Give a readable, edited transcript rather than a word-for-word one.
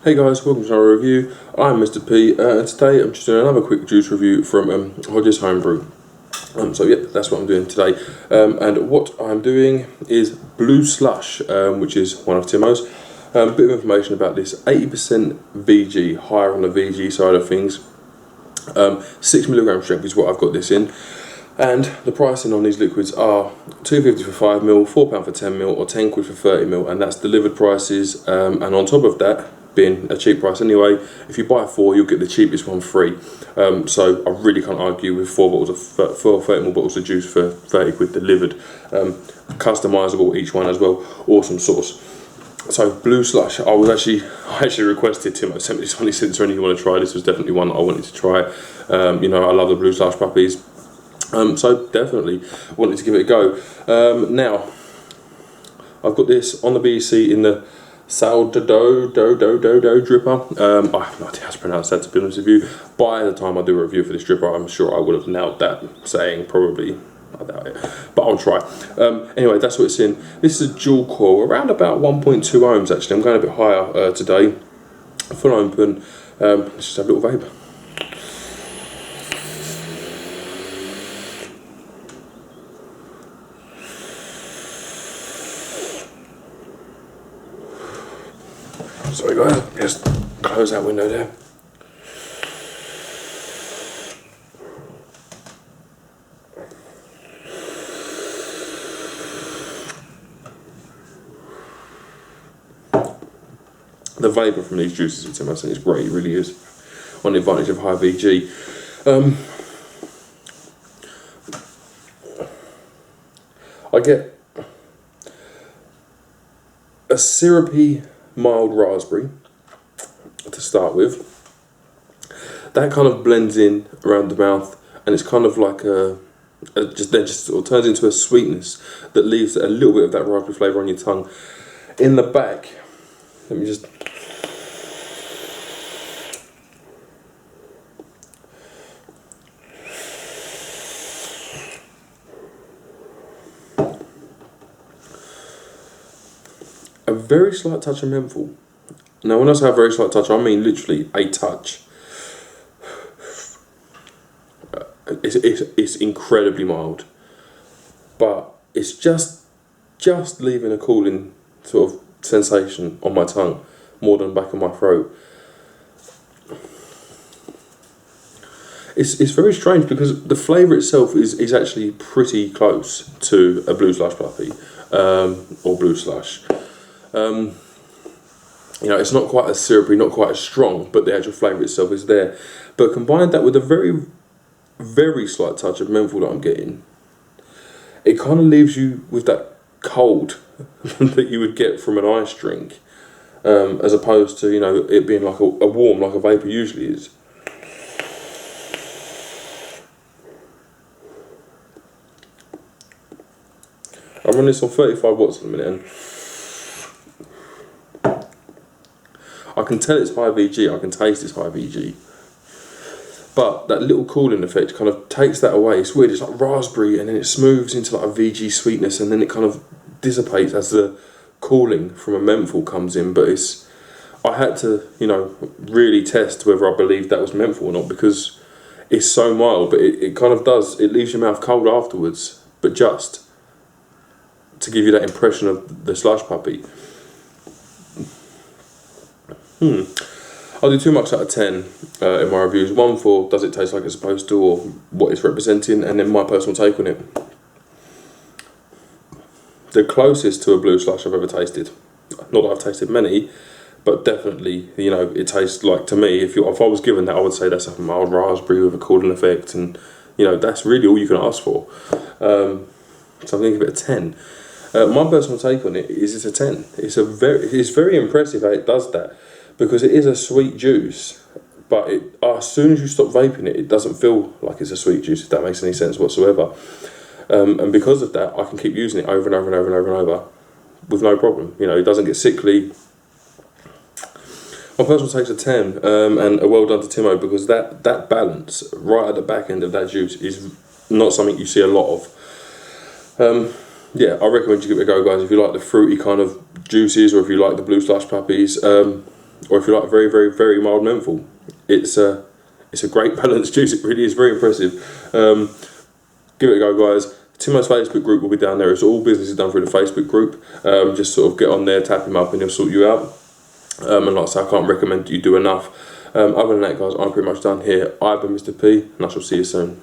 Hey guys, welcome to another review. I'm Mr. P, and today I'm just doing another quick juice review from Hodge's homebrew. So yeah, that's what I'm doing today. And what I'm doing is Blueslush, which is one of Timo's. Bit of information about this: 80% VG, higher on the VG side of things. 6 milligram strength is what I've got this in. And the pricing on these liquids are £2.50 for 5ml, £4 for 10ml, or £10 for 30ml, and that's delivered prices. And on top of that, being a cheap price anyway, if you buy 4, you'll get the cheapest one free. So I really can't argue with 4 30ml bottles of juice for 30 quid delivered. Customizable each one as well. Awesome sauce. So Blueslush, I actually requested Timo sent me this one. He said, "Is there anything you want to try?" This was definitely one that I wanted to try. You know, I love the Blueslush puppies. So definitely wanted to give it a go. Now, I've got this on the BC in the sourdough dripper. I have no idea how to pronounce that, to be honest with you. By the time I do a review for this dripper, I'm sure I would have nailed that saying, probably. I doubt it, but I'll try. Anyway, that's what it's in. This is a dual core, around about 1.2 ohms actually. I'm going a bit higher today. Full open. Let's just have a little vape. Sorry guys, just close that window there. The vapour from these juices, I think it's great, it really is. On the advantage of high VG. I get a syrupy, mild raspberry to start with. That kind of blends in around the mouth, and it's kind of like just sort of turns into a sweetness that leaves a little bit of that raspberry flavour on your tongue. In the back, let me just. A very slight touch of menthol. Now when I say a very slight touch, I mean literally a touch. It's incredibly mild, but it's just leaving a cooling sort of sensation on my tongue more than the back of my throat. It's very strange because the flavour itself is actually pretty close to a Blueslush puppy or Blueslush. You know, it's not quite as syrupy, not quite as strong, but the actual flavour itself is there. But combine that with a very, very slight touch of menthol that I'm getting, it kind of leaves you with that cold that you would get from an ice drink, as opposed to, you know, it being like a warm, like a vapour usually is. I'm running this on 35 watts at the minute, and I can tell it's high VG, I can taste it's high VG. But that little cooling effect kind of takes that away. It's weird, it's like raspberry, and then it smooths into like a VG sweetness, and then it kind of dissipates as the cooling from a menthol comes in. But I had to, you know, really test whether I believed that was menthol or not, because it's so mild, but it kind of does, it leaves your mouth cold afterwards, but just to give you that impression of the slush puppy. I'll do 2 marks out of 10 in my reviews. 1 for does it taste like it's supposed to, or what it's representing, and then my personal take on it. The closest to a Blueslush I've ever tasted. Not that I've tasted many, but definitely, you know, it tastes like, to me, if I was given that, I would say that's a mild raspberry with a cooling effect, and you know, that's really all you can ask for. So I'm going to give it a 10. My personal take on it is it's a 10. It's very impressive how it does that, because it is a sweet juice, but as soon as you stop vaping it, it doesn't feel like it's a sweet juice, if that makes any sense whatsoever. And because of that, I can keep using it over and over and over and over and over with no problem. You know, it doesn't get sickly. My personal take's a 10, and a well done to Timo, because that balance right at the back end of that juice is not something you see a lot of. Yeah, I recommend you give it a go, guys, if you like the fruity kind of juices, or if you like the Blueslush puppies. or if you like very, very, very mild menthol. It's a great balanced juice. It really is very impressive. Give it a go, guys. Timo's Facebook group will be down there. It's all business is done through the Facebook group. Just sort of get on there, tap him up, and he'll sort you out. And like I say, I can't recommend you do enough. Other than that, guys, I'm pretty much done here. I've been Mr. P, and I shall see you soon.